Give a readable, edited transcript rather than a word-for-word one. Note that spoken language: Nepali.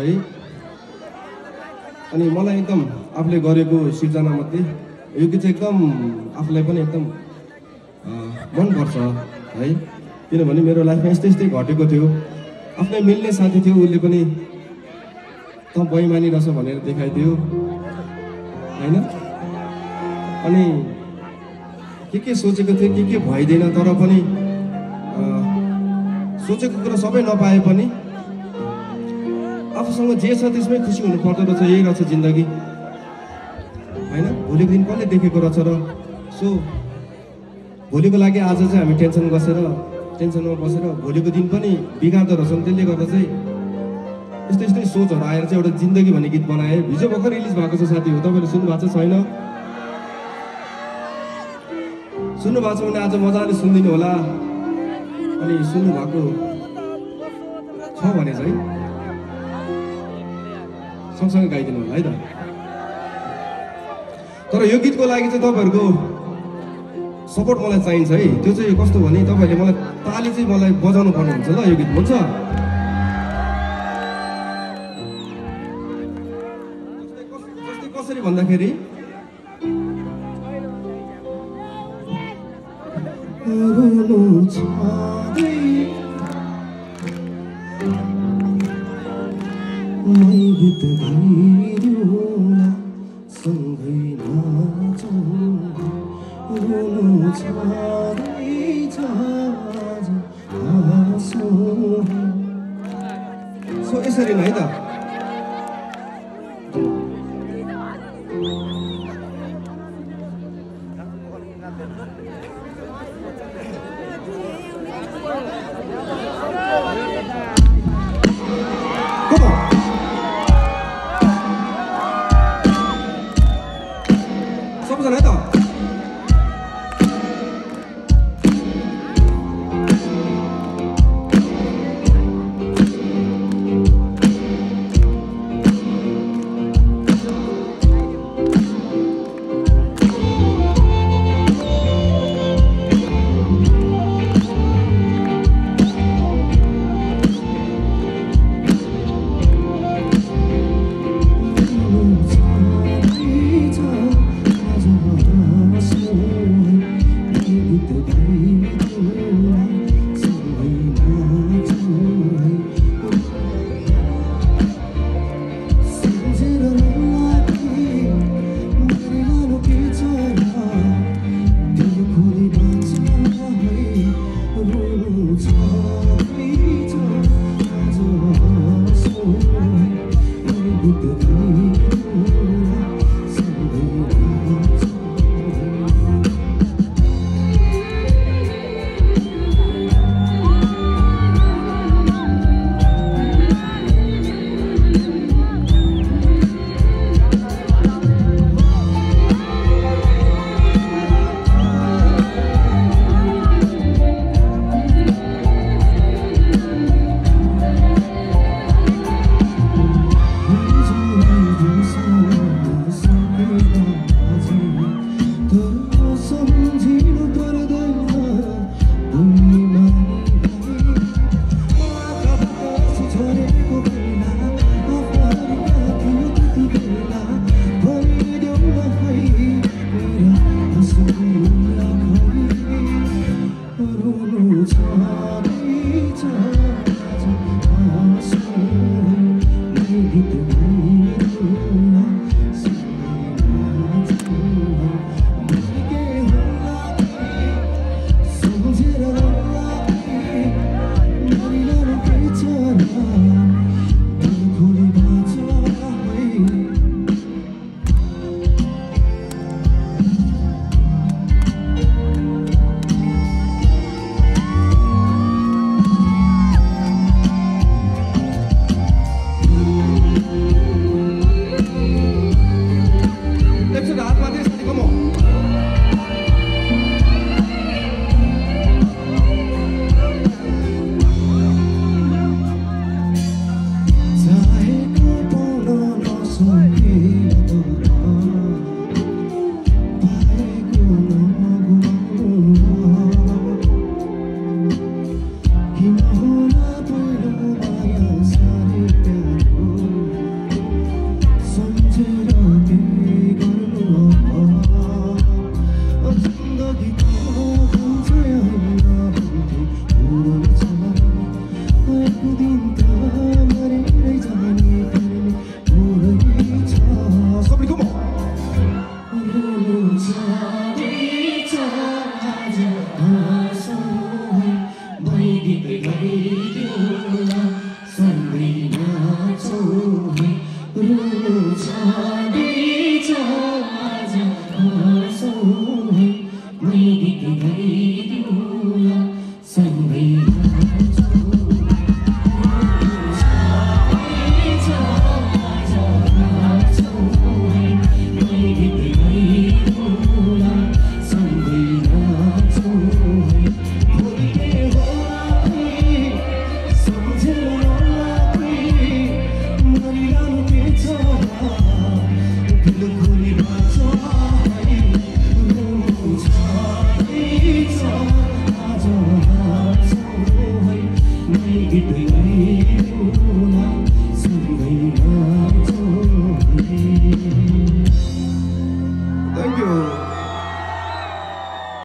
है। अनि मलाई एकदम आफूले गरेको सिर्जना मध्ये यो गीत चाहिँ एकदम आफूलाई पनि एकदम मन पर्छ है। किनभने मेरो लाइफमा यस्तै यस्तै घटेको थियो। आफ्नै मिल्ने साथी थियो, उसले पनि त बैमानी रहेछ भनेर देखाइदियो हैन। अनि के सोचेको थियो के भइदैन, तर पनि सोचेको कुरा सबै नपाए पनि आफूसँग जे छ त्यसमै खुसी हुनु पर्दो रहेछ। यही रहेछ जिन्दगी हैन। भोलिको दिन कसले देखेको रहेछ र सो भोलिको लागि आज चाहिँ हामी टेन्सनमा बसेर भोलिको दिन पनि बिगार्दो रहेछौँ। त्यसले गर्दा चाहिँ यस्तै यस्तै सोचहरू आएर चाहिँ एउटा जिन्दगी भन्ने गीत बनाएँ। हिजो भर्खर रिलिज भएको छ साथी हो, तपाईँले सुन्नु भएको छ छैन? सुन्नु भएको छ भने आज मजाले सुनिदिनु होला। अनि सुन्नु भएको छ भने चाहिँ सँगसँगै गाइदिनु होला है त। तर यो गीतको लागि चाहिँ तपाईँहरूको सपोर्ट मलाई चाहिन्छ है। त्यो चाहिँ कस्तो भने तपाईँहरूले मलाई ताली चाहिँ मलाई बजाउनु पर्ने हुन्छ ल। यो गीत हुन्छ जस्तै कसरी भन्दाखेरि गीत गाइदिउँला सँगै नाचौँ, रुनु छँदैछ आज हाँसौँ। सो यसरी नै त सबजना है त। Hãy subscribe cho kênh Ghiền Mì Gõ để không bỏ lỡ